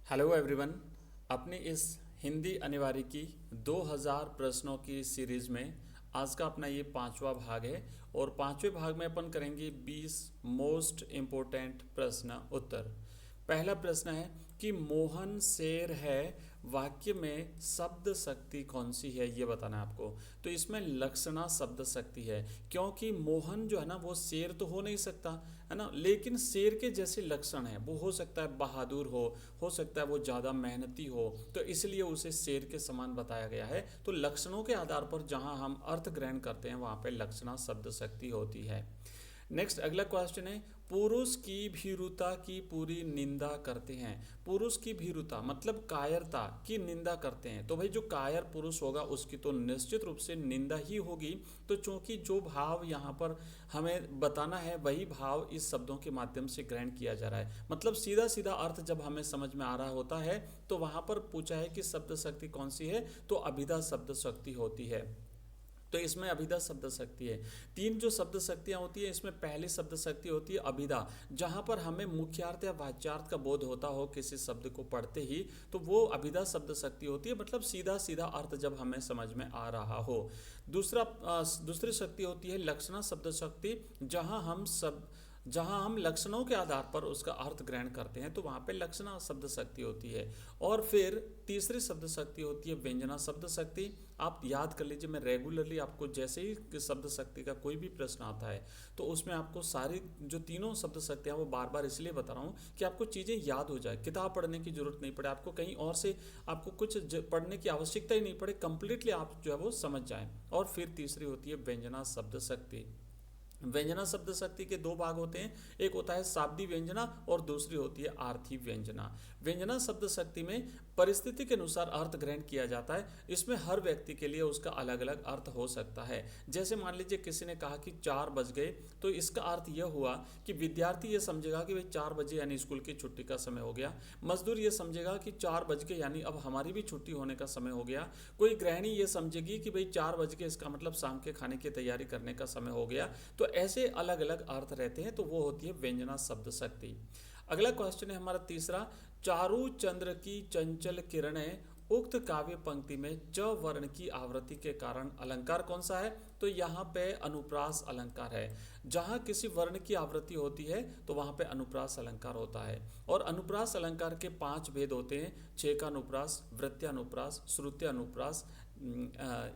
Hello everyone. अपनी इस हिंदी अनिवार्य की 2000 प्रश्नों की सीरीज में आज का अपना ये पांचवा भाग है और पांचवें भाग में अपन करेंगे 20 मोस्ट इम्पोर्टेंट प्रश्न उत्तर। पहला प्रश्न है कि मोहन शेर है वाक्य में शब्द शक्ति कौन सी है, ये बताना है आपको। तो इसमें लक्षणा शब्द शक्ति है, क्योंकि मोहन जो है ना वो शेर तो हो नहीं सकता है ना, लेकिन शेर के जैसे लक्षण है। वो हो सकता है बहादुर हो सकता है वो ज़्यादा मेहनती हो, तो इसलिए उसे शेर के समान बताया गया है। तो लक्षणों के आधार पर जहाँ हम अर्थ ग्रहण करते हैं वहाँ पे लक्षणा शब्द शक्ति होती है। नेक्स्ट अगला क्वेश्चन है, पुरुष की भीरुता की पूरी निंदा करते हैं। पुरुष की भीरुता मतलब कायरता की निंदा करते हैं। तो भाई जो कायर पुरुष होगा उसकी तो निश्चित रूप से निंदा ही होगी। तो चूंकि जो भाव यहाँ पर हमें बताना है वही भाव इस शब्दों के माध्यम से ग्रहण किया जा रहा है। मतलब सीधा सीधा अर्थ जब हमें समझ में आ रहा होता है तो वहाँ पर पूछा है कि शब्द शक्ति कौन सी है, तो अभिधा शब्द शक्ति होती है। तो इसमें अभिधा शब्द शक्ति है। तीन जो शब्द शक्तियाँ होती है इसमें पहली शब्द शक्ति होती है अभिधा, जहाँ पर हमें मुख्यार्थ या वाच्यार्थ का बोध होता हो किसी शब्द को पढ़ते ही, तो वो अभिधा शब्द शक्ति होती है। मतलब सीधा सीधा अर्थ जब हमें समझ में आ रहा हो। दूसरी शक्ति होती है लक्षणा शब्द शक्ति, जहाँ हम लक्षणों के आधार पर उसका अर्थ ग्रहण करते हैं, तो वहाँ पे लक्षणा शब्द शक्ति होती है। और फिर तीसरी शब्द शक्ति होती है व्यंजना शब्द शक्ति। आप याद कर लीजिए, मैं रेगुलरली आपको जैसे ही शब्द शक्ति का कोई भी प्रश्न आता है तो उसमें आपको सारी जो तीनों शब्द शक्तियाँ वो बार बार इसलिए बता रहा हूँ कि आपको चीज़ें याद हो जाए, किताब पढ़ने की जरूरत नहीं पड़े, आपको कहीं और से आपको कुछ पढ़ने की आवश्यकता ही नहीं पड़े, कंप्लीटली आप जो है वो समझ जाएं। और फिर तीसरी होती है व्यंजना शब्द शक्ति। व्यंजना शब्द शक्ति के दो भाग होते हैं, एक होता है शाब्दी व्यंजना और दूसरी होती है आर्थी व्यंजना। व्यंजना शब्द शक्ति में परिस्थिति के अनुसार अर्थ ग्रहण किया जाता है। इसमें हर व्यक्ति के लिए उसका अलग अलग अर्थ हो सकता है। जैसे मान लीजिए किसी ने कहा कि 4 बज गए, तो इसका अर्थ यह हुआ कि विद्यार्थी ये समझेगा कि भाई 4 बजे यानी स्कूल की छुट्टी का समय हो गया। मजदूर ये समझेगा कि 4 बज गए यानी अब हमारी भी छुट्टी होने का समय हो गया। कोई गृहिणी ये समझेगी कि भाई 4 बज गए इसका मतलब शाम के खाने की तैयारी करने का समय हो गया। तो ऐसे अलग अलग अर्थ रहते हैं, तो वो होती है व्यंजना शब्द शक्ति। अगला क्वेश्चन है हमारा तीसरा, चारु चंद्र की चंचल किरणें उक्त काव्य पंक्ति में च वर्ण की आवृत्ति के कारण अलंकार कौन सा है? तो यहाँ पे अनुप्रास अलंकार है। जहाँ किसी वर्ण की आवृत्ति होती है तो वहाँ पे अनुप्रास अलंकार होता है। और अनुप्रास अलंकार के 5 भेद होते हैं, छेकानुप्रास, वृत्त्यानुप्रास, श्रुत्यानुप्रास,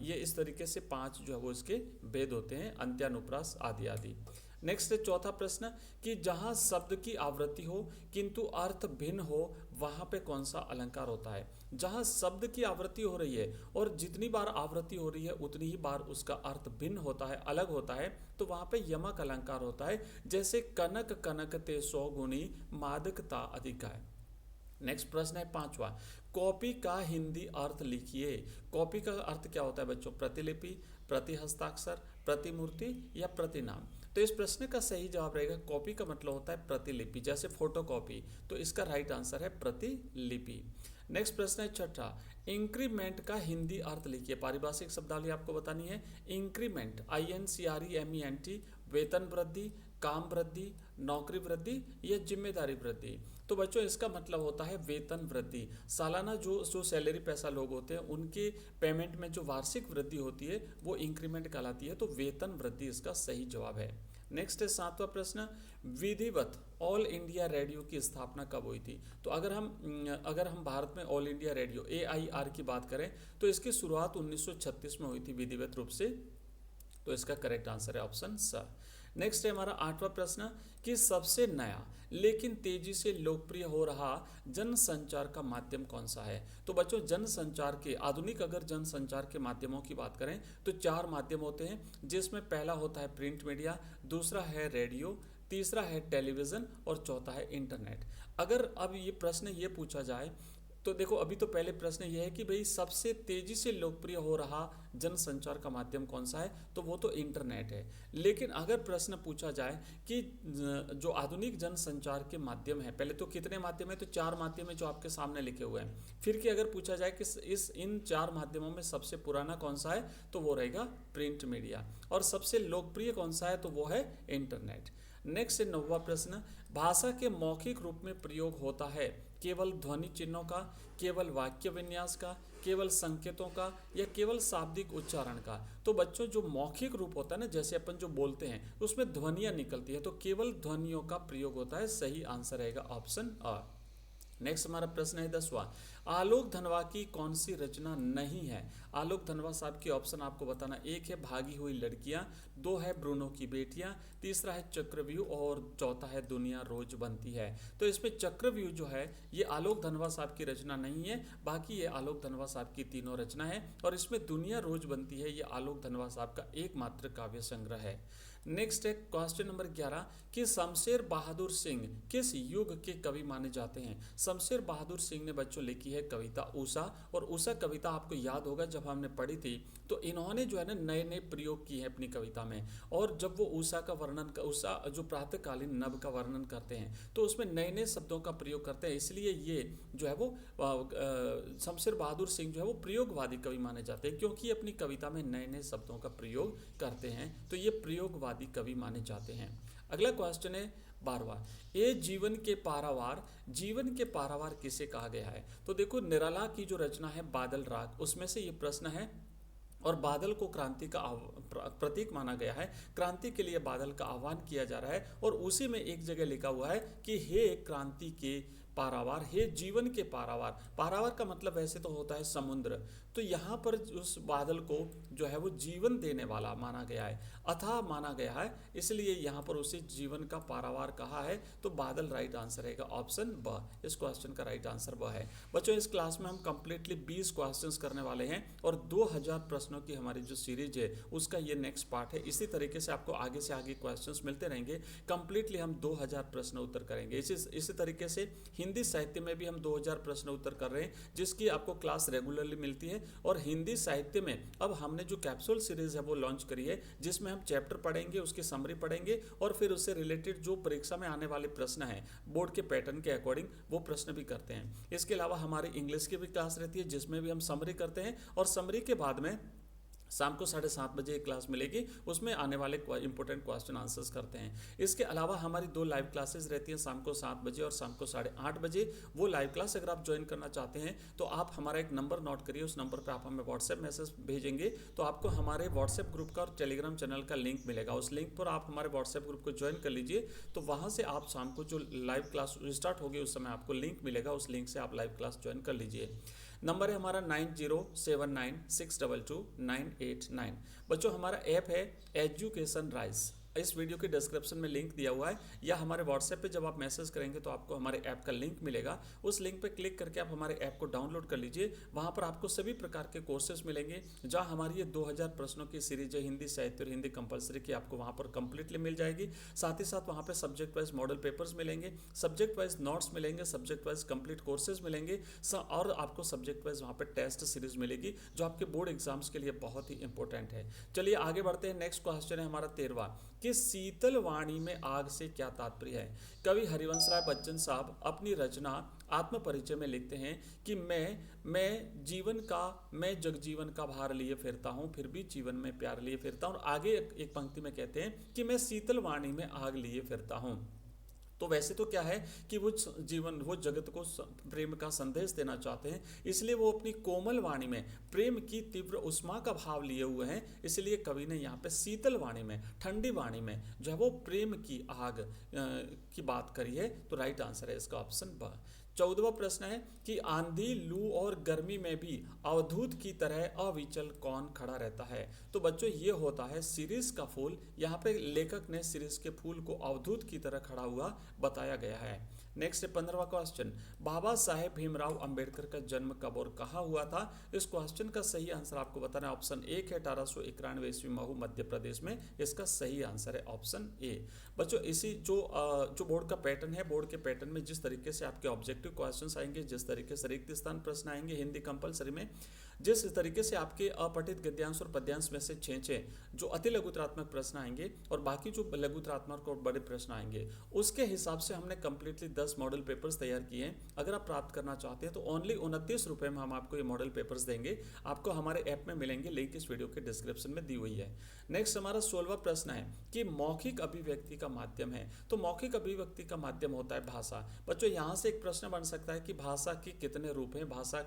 ये इस तरीके से 5 जो है वो इसके भेद होते हैं, अंत्यानुप्रास आदि आदि। नेक्स्ट चौथा प्रश्न कि जहाँ शब्द की आवृत्ति हो किंतु अर्थ भिन्न हो वहाँ पे कौन सा अलंकार होता है? जहाँ शब्द की आवृत्ति हो रही है और जितनी बार आवृत्ति हो रही है उतनी ही बार उसका अर्थ भिन्न होता है, अलग होता है, तो वहाँ पे यमक अलंकार होता है। जैसे कनक कनक ते 100 गुणी मादकता अधिका है। नेक्स्ट प्रश्न है पांचवा, कॉपी का हिंदी अर्थ लिखिए। कॉपी का अर्थ क्या होता है बच्चों? प्रतिलिपि, प्रतिहस्ताक्षर, प्रतिमूर्ति या प्रतिनाम। तो इस प्रश्न का सही जवाब रहेगा कॉपी का मतलब होता है प्रतिलिपि, जैसे फोटो कॉपी। तो इसका राइट आंसर है प्रतिलिपि। नेक्स्ट प्रश्न है छठा, इंक्रीमेंट का हिंदी अर्थ लिखिए। पारिभाषिक शब्दावली आपको बतानी है। इंक्रीमेंट INCREMENT वेतन वृद्धि, काम वृद्धि, नौकरी वृद्धि या जिम्मेदारी वृद्धि। तो बच्चों इसका मतलब होता है वेतन वृद्धि। सालाना जो सैलरी पैसा लोग होते हैं उनके पेमेंट में जो वार्षिक वृद्धि होती है वो इंक्रीमेंट कहलाती है। तो वेतन वृद्धि इसका सही जवाब है। नेक्स्ट है सातवां प्रश्न, विधिवत ऑल इंडिया रेडियो की स्थापना कब हुई थी? तो अगर हम भारत में ऑल इंडिया रेडियो AIR की बात करें तो इसकी शुरुआत 1936 में हुई थी विधिवत रूप से। तो इसका करेक्ट आंसर है ऑप्शन स। नेक्स्ट है हमारा आठवां प्रश्न कि सबसे नया लेकिन तेजी से लोकप्रिय हो रहा जनसंचार का माध्यम कौन सा है? तो बच्चों जनसंचार के आधुनिक अगर जनसंचार के माध्यमों की बात करें तो 4 माध्यम होते हैं, जिसमें पहला होता है प्रिंट मीडिया, दूसरा है रेडियो, तीसरा है टेलीविज़न और चौथा है इंटरनेट। अगर अब ये प्रश्न ये पूछा जाए तो देखो, अभी तो पहले प्रश्न ये है कि भाई सबसे तेजी से लोकप्रिय हो रहा जनसंचार का माध्यम कौन सा है, तो वो तो इंटरनेट है। लेकिन अगर प्रश्न पूछा जाए कि जो आधुनिक जनसंचार के माध्यम है, पहले तो कितने माध्यम है? तो 4 माध्यम है जो आपके सामने लिखे हुए हैं। फिर कि अगर पूछा जाए कि इन 4 माध्यमों में सबसे पुराना कौन सा है, तो वो रहेगा प्रिंट मीडिया। और सबसे लोकप्रिय कौन सा है, तो वो है इंटरनेट। नेक्स्ट है 9वां प्रश्न, भाषा के मौखिक रूप में प्रयोग होता है केवल ध्वनि चिन्हों का, केवल वाक्य विन्यास का, केवल संकेतों का, या केवल शाब्दिक उच्चारण का। तो बच्चों जो मौखिक रूप होता है ना, जैसे अपन जो बोलते हैं उसमें ध्वनियां निकलती है, तो केवल ध्वनियों का प्रयोग होता है। सही आंसर रहेगा ऑप्शन अ। नेक्स्ट हमारा प्रश्न है 10वां, आलोक धनवा की कौन सी रचना नहीं है? आलोक धनवा साहब की ऑप्शन आपको बताना, एक है भागी हुई लड़कियां, दो है ब्रूनो की बेटियां, तीसरा है चक्रव्यूह, और चौथा है दुनिया रोज बनती है। तो इसमें चक्रव्यूह जो है ये आलोक धनवा साहब की रचना नहीं है, बाकी ये आलोक धनवा साहब की तीनों रचना है। और इसमें दुनिया रोज बनती है ये आलोक धनवा साहब का एकमात्र काव्य संग्रह है। नेक्स्ट है क्वेश्चन नंबर 11 कि शमशेर बहादुर सिंह किस युग के कवि माने जाते हैं? शमशेर बहादुर सिंह ने बच्चों लिखी है कविता उषा, और उषा कविता आपको याद होगा जब हमने पढ़ी थी तो इन्होंने जो है ना नए नए प्रयोग किए हैं अपनी कविता में। और जब वो उषा का वर्णन, उषा जो प्रातःकालीन नभ का वर्णन करते हैं तो उसमें नए नए शब्दों का प्रयोग करते हैं, इसलिए ये जो है वो शमशेर बहादुर सिंह जो है वो प्रयोगवादी कवि माने जाते हैं, क्योंकि अपनी कविता में नए नए शब्दों का प्रयोग करते हैं, तो ये प्रयोगवादी कवि माने जाते हैं। अगला क्वेश्चन है 12वां, ये जीवन के पारावार, जीवन के पारावार किसे कहा गया है? तो देखो निराला की जो रचना है बादल राग, उसमें से ये प्रश्न है, और बादल को क्रांति का प्रतीक माना गया है, क्रांति के लिए बादल का आह्वान किया जा रहा है, और उसी में एक जगह लिखा हुआ है कि हे क्रांति के पारावार, हे जीवन के पारावार। पारावार का मतलब वैसे तो होता है समुद्र, तो यहाँ पर उस बादल को जो है वो जीवन देने वाला माना गया है, अथाह माना गया है, इसलिए यहाँ पर उसे जीवन का पारावार कहा है। तो बादल राइट आंसर रहेगा ऑप्शन ब। इस क्वेश्चन का राइट आंसर ब है। बच्चों इस क्लास में हम कंप्लीटली 20 क्वेश्चंस करने वाले हैं, और 2000 प्रश्नों की हमारी जो सीरीज है उसका ये नेक्स्ट पार्ट है। इसी तरीके से आपको आगे से आगे क्वेश्चंस मिलते रहेंगे, कंप्लीटली हम 2000 प्रश्न उत्तर करेंगे। इसी तरीके से हिंदी साहित्य में भी हम 2000 प्रश्न उत्तर कर रहे हैं, जिसकी आपको क्लास रेगुलरली मिलती है। और हिंदी साहित्य में अब हमने जो कैप्सूल सीरीज है वो लॉन्च करी है, जिसमें हम चैप्टर पढ़ेंगे, उसकी समरी पढ़ेंगे, और फिर उससे रिलेटेड जो परीक्षा में आने वाले प्रश्न हैं बोर्ड के पैटर्न के अकॉर्डिंग वो प्रश्न भी करते हैं। इसके अलावा हमारी इंग्लिश की भी क्लास रहती है, जिसमें भी हम समरी करते हैं, और समरी के बाद में शाम को 7:30 बजे एक क्लास मिलेगी, उसमें आने वाले इंपॉर्टेंट क्वेश्चन आंसर्स करते हैं। इसके अलावा हमारी 2 लाइव क्लासेस रहती हैं, शाम को 7 बजे और शाम को 8:30 बजे। वो लाइव क्लास अगर आप ज्वाइन करना चाहते हैं तो आप हमारा एक नंबर नोट करिए, उस नंबर पर आप हमें व्हाट्सएप मैसेज भेजेंगे तो आपको हमारे व्हाट्सएप ग्रुप का और टेलीग्राम चैनल का लिंक मिलेगा। उस लिंक पर आप हमारे व्हाट्सएप ग्रुप को ज्वाइन कर लीजिए, तो वहाँ से आप शाम को जो लाइव क्लास स्टार्ट होगी उस समय आपको लिंक मिलेगा, उस लिंक से आप लाइव क्लास ज्वाइन कर लीजिए। नंबर है हमारा 9079622989। बच्चों हमारा ऐप है एजुकेशन राइज, इस वीडियो के डिस्क्रिप्शन में लिंक दिया हुआ है, या हमारे व्हाट्सएप पे जब आप मैसेज करेंगे तो आपको हमारे ऐप का लिंक मिलेगा। उस लिंक पे क्लिक करके आप हमारे ऐप को डाउनलोड कर लीजिए। वहाँ पर आपको सभी प्रकार के कोर्सेज मिलेंगे, जहाँ हमारी ये 2000 प्रश्नों की सीरीज है हिंदी साहित्य और हिंदी कंपलसरी की, आपको वहाँ पर कंप्लीटली मिल जाएगी। साथ ही साथ वहाँ पर सब्जेक्ट वाइज मॉडल पेपर्स मिलेंगे, सब्जेक्ट वाइज नोट्स मिलेंगे, सब्जेक्ट वाइज कंप्लीट कोर्सेज मिलेंगे, और आपको सब्जेक्ट वाइज वहाँ पर टेस्ट सीरीज मिलेगी, जो आपके बोर्ड एग्जाम्स के लिए बहुत ही इंपॉर्टेंट है। चलिए आगे बढ़ते हैं। नेक्स्ट क्वेश्चन है हमारा 13वां कि शीतल वाणी में आग से क्या तात्पर्य है? कवि हरिवंश राय बच्चन साहब अपनी रचना आत्म परिचय में लिखते हैं कि मैं जगजीवन का भार लिए फिरता हूँ, फिर भी जीवन में प्यार लिए फिरता हूँ। और आगे एक पंक्ति में कहते हैं कि मैं शीतल वाणी में आग लिए फिरता हूँ। तो वैसे तो क्या है कि वो जगत को प्रेम का संदेश देना चाहते हैं, इसलिए वो अपनी कोमल वाणी में प्रेम की तीव्र उष्मा का भाव लिए हुए हैं। इसलिए कवि ने यहाँ पे शीतल वाणी में, ठंडी वाणी में जो है वो प्रेम की आग की बात करी है। तो राइट आंसर है इसका ऑप्शन ब। 14वां प्रश्न है कि आंधी, लू और गर्मी में भी अवधूत की तरह अविचल कौन खड़ा रहता है? तो बच्चों ये होता है शिरीष का फूल। यहाँ पे लेखक ने शिरीष के फूल को अवधूत की तरह खड़ा हुआ बताया गया है। नेक्स्ट 15वां क्वेश्चन, बाबा साहेब भीमराव अंबेडकर का जन्म कब और कहाँ हुआ था? इस क्वेश्चन का सही आंसर आपको बताना है। ऑप्शन 1 है 1891 ईस्वी महू मध्य प्रदेश में, इसका सही आंसर है ऑप्शन ए। बच्चों इसी जो बोर्ड का पैटर्न है, बोर्ड के पैटर्न में जिस तरीके से आपके ऑब्जेक्टिव क्वेश्चंस आएंगे, जिस तरीके से रिक्त स्थान प्रश्न आएंगे हिंदी कंपलसरी में, जिस तरीके से आपके अपठित गद्यांश और पद्यांश में से 6 जो अति लघुतरात्मक प्रश्न आएंगे और बाकी जो लघुतरात्मक और बड़े प्रश्न आएंगे, उसके हिसाब से हमने कंप्लीटली 10 मॉडल पेपर्स तैयार किए हैं। अगर आप प्राप्त करना चाहते हैं तो ओनली 29 रुपये में हम आपको ये मॉडल पेपर्स देंगे। आपको हमारे ऐप में मिलेंगे, लिंक इस वीडियो के डिस्क्रिप्शन में दी हुई है। नेक्स्ट हमारा 16वां प्रश्न है कि मौखिक अभिव्यक्ति का माध्यम है। तो मौखिक अभिव्यक्ति का माध्यम होता है भाषा। बच्चों यहाँ से एक प्रश्न बन सकता है कि भाषा के कितने रूप हैं, भाषा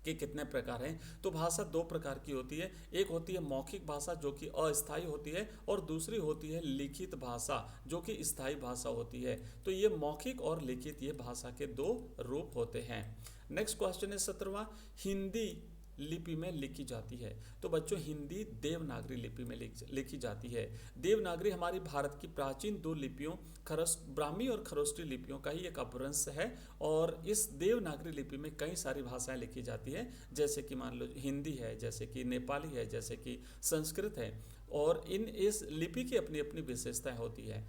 के कितने प्रकार हैं। तो भाषा 2 प्रकार की होती है। एक होती है मौखिक भाषा जो कि अस्थायी होती है, और दूसरी होती है लिखित भाषा जो कि स्थायी भाषा होती है। तो ये मौखिक और लिखित, ये भाषा के 2 रूप होते हैं। नेक्स्ट क्वेश्चन है 17वां, हिंदी लिपि में लिखी जाती है। तो बच्चों हिंदी देवनागरी लिपि में लिखी जाती है। देवनागरी हमारी भारत की प्राचीन 2 लिपियों ब्राह्मी और खरोष्टी लिपियों का ही एक अपभ्रंश है, और इस देवनागरी लिपि में कई सारी भाषाएं लिखी जाती है, जैसे कि मान लो हिंदी है, जैसे कि नेपाली है, जैसे कि संस्कृत है, और इस लिपि की अपनी अपनी विशेषताएं होती है।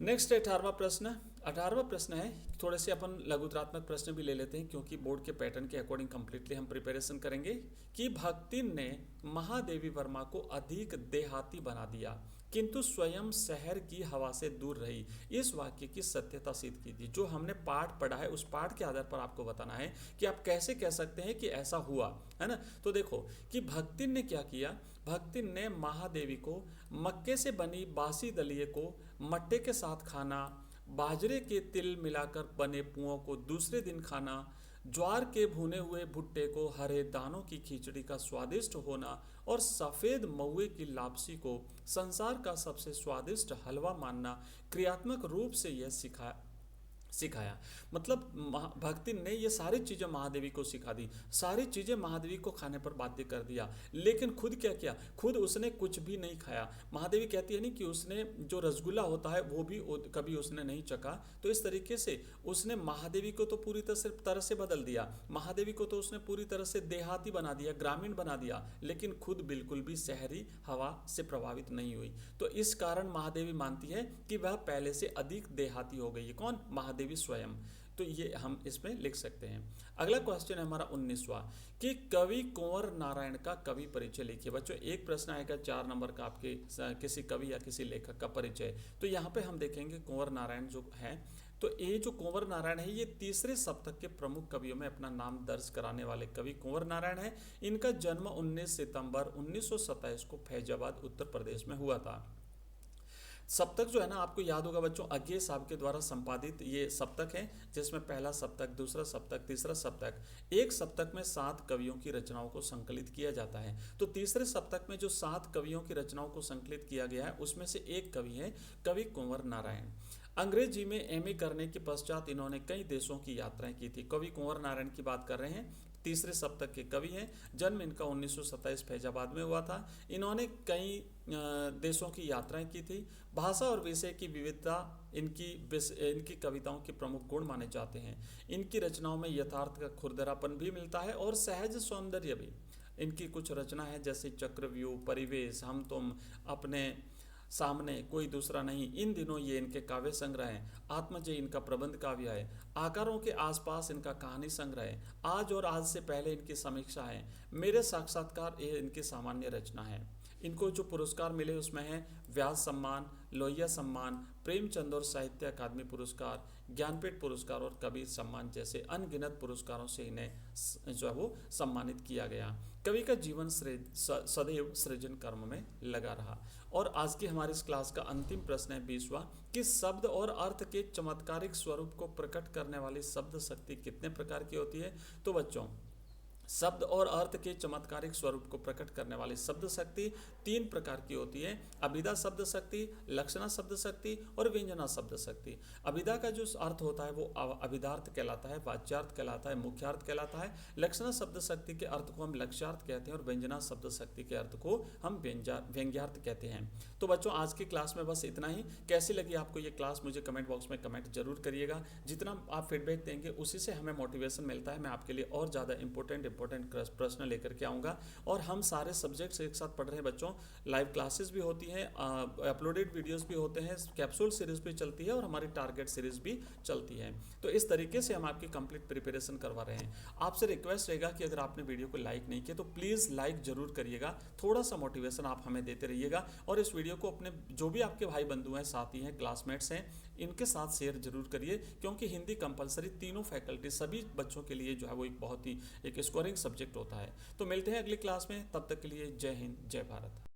नेक्स्ट 18वां प्रश्न। 18वां प्रश्न है, थोड़े से अपन लघुतरात्मक प्रश्न भी ले लेते हैं क्योंकि बोर्ड के पैटर्न के अकॉर्डिंग कंप्लीटली हम प्रिपरेशन करेंगे। कि भक्तिन ने महादेवी वर्मा को अधिक देहाती बना दिया किंतु स्वयं शहर की हवा से दूर रही। इस वाक्य की सत्यता सिद्ध कीजिए। जो हमने पाठ पढ़ा है उस पाठ के आधार पर आपको बताना है कि आप कैसे कह सकते हैं कि ऐसा हुआ है ना। तो देखो कि भक्तिन ने क्या किया। भक्तिन ने महादेवी को मक्के से बनी बासी दलिये को मट्टे के साथ खाना, बाजरे के तिल मिलाकर बने पुओं को दूसरे दिन खाना, ज्वार के भुने हुए भुट्टे को हरे दानों की खिचड़ी का स्वादिष्ट होना और सफ़ेद महुए की लापसी को संसार का सबसे स्वादिष्ट हलवा मानना क्रियात्मक रूप से यह सिखाया। मतलब भक्ति ने ये सारी चीज़ें महादेवी को सिखा दी, सारी चीज़ें महादेवी को खाने पर बाध्य कर दिया। लेकिन खुद क्या किया, खुद उसने कुछ भी नहीं खाया। महादेवी कहती है नहीं कि उसने जो रसगुल्ला होता है वो भी कभी उसने नहीं चखा। तो इस तरीके से उसने महादेवी को तो पूरी तरह से बदल दिया। महादेवी को तो उसने पूरी तरह से देहाती बना दिया, ग्रामीण बना दिया, लेकिन खुद बिल्कुल भी शहरी हवा से प्रभावित नहीं हुई। तो इस कारण महादेवी मानती है कि वह पहले से अधिक देहाती हो गई है। कौन? महादेवी स्वयं। तो ये हम इसमें लिख सकते हैं। अगला क्वेश्चन है हमारा 19वां कि कवि कुंवर नारायण का कवि परिचय लिखिए। बच्चों एक प्रश्न आएगा 4 नंबर का आपके किसी कवि या किसी लेखक का परिचय। तो यहाँ पे हम देखेंगे कुंवर नारायण जो है, तो ये जो कुंवर नारायण है ये 3रे सप्तक के प्रमुख कवियों में अपना नाम दर्ज कराने वाले कवि कुंवर नारायण है। इनका जन्म 19 सितंबर 1927 को फैजाबाद उत्तर प्रदेश में हुआ था। सप्तक जो है ना, आपको याद होगा बच्चों, अज्ञे साहब के द्वारा संपादित ये सप्तक है, जिसमें पहला सप्तक, दूसरा सप्तक, तीसरा सप्तक, एक सप्तक में 7 कवियों की रचनाओं को संकलित किया जाता है। तो तीसरे सप्तक में जो 7 कवियों की रचनाओं को संकलित किया गया है उसमें से एक कवि है कवि कुंवर नारायण। अंग्रेजी में एमए करने के पश्चात इन्होंने कई देशों की यात्राएं की थी। कवि कुंवर नारायण की बात कर रहे हैं, 3रे सप्तक के कवि हैं। जन्म इनका 1927 फैजाबाद में हुआ था। इन्होंने कई देशों की यात्राएं की थी। भाषा और विषय की विविधता इनकी कविताओं के प्रमुख गुण माने जाते हैं। इनकी रचनाओं में यथार्थ का खुरदरापन भी मिलता है और सहज सौंदर्य भी। इनकी कुछ रचना है जैसे चक्रव्यूह, परिवेश, हम तुम, अपने सामने, कोई दूसरा नहीं, इन दिनों ये इनके काव्य संग्रह हैं। आत्मजय इनका प्रबंध काव्य है। आकारों के आसपास इनका कहानी संग्रह है। आज और आज से पहले इनकी समीक्षा है। मेरे साक्षात्कार ये इनकी सामान्य रचना है। इनको जो पुरस्कार मिले उसमें है व्यास सम्मान, लोहिया सम्मान, प्रेमचंद और साहित्य अकादमी पुरस्कार, ज्ञानपीठ पुरस्कार और कबीर सम्मान जैसे अनगिनत पुरस्कारों से इन्हें जो है वो सम्मानित किया गया। कवि का जीवन सदैव सृजन कर्म में लगा रहा। और आज की हमारी इस क्लास का अंतिम प्रश्न है 20वां कि शब्द और अर्थ के चमत्कारिक स्वरूप को प्रकट करने वाली शब्द शक्ति कितने प्रकार की होती है। तो बच्चों शब्द और अर्थ के चमत्कारिक स्वरूप को प्रकट करने वाली शब्द शक्ति 3 प्रकार की होती है। अभिधा शब्द शक्ति, लक्षणा शब्द शक्ति और व्यंजना शब्द शक्ति। अभिधा का जो अर्थ होता है वो अभिधार्थ कहलाता है, वाच्यार्थ कहलाता है, मुख्यार्थ कहलाता है। लक्षणा शब्द शक्ति के अर्थ को हम लक्ष्यार्थ कहते हैं और व्यंजना शब्द शक्ति के अर्थ को हम व्यंग्यार्थ कहते हैं। तो बच्चों आज की क्लास में बस इतना ही। कैसी लगी आपको ये क्लास मुझे कमेंट बॉक्स में कमेंट जरूर करिएगा। जितना आप फीडबैक देंगे उसी से हमें मोटिवेशन मिलता है। मैं आपके लिए और ज़्यादा इंपॉर्टेंट इंपॉर्टेंट प्रश्न लेकर के आऊँगा। और हम सारे सब्जेक्ट्स एक साथ पढ़ रहे हैं बच्चों। लाइव क्लासेस भी होती हैं, अपलोडेड वीडियोस भी होते हैं, कैप्सूल सीरीज भी चलती है और हमारी टारगेट सीरीज भी चलती है। तो इस तरीके से हम आपकी कंप्लीट प्रिपरेशन करवा रहे हैं। आपसे रिक्वेस्ट रहेगा कि अगर आपने वीडियो को लाइक नहीं किया तो प्लीज़ लाइक जरूर करिएगा, थोड़ा सा मोटिवेशन आप हमें देते रहिएगा। और इस वीडियो को अपने जो भी आपके भाई बंधु हैं, साथी हैं, क्लासमेट्स हैं, इनके साथ शेयर जरूर करिए, क्योंकि हिंदी कंपलसरी तीनों फैकल्टी सभी बच्चों के लिए जो है वो एक बहुत ही एक स्कोरिंग सब्जेक्ट होता है। तो मिलते हैं अगली क्लास में, तब तक के लिए जय हिंद, जय भारत।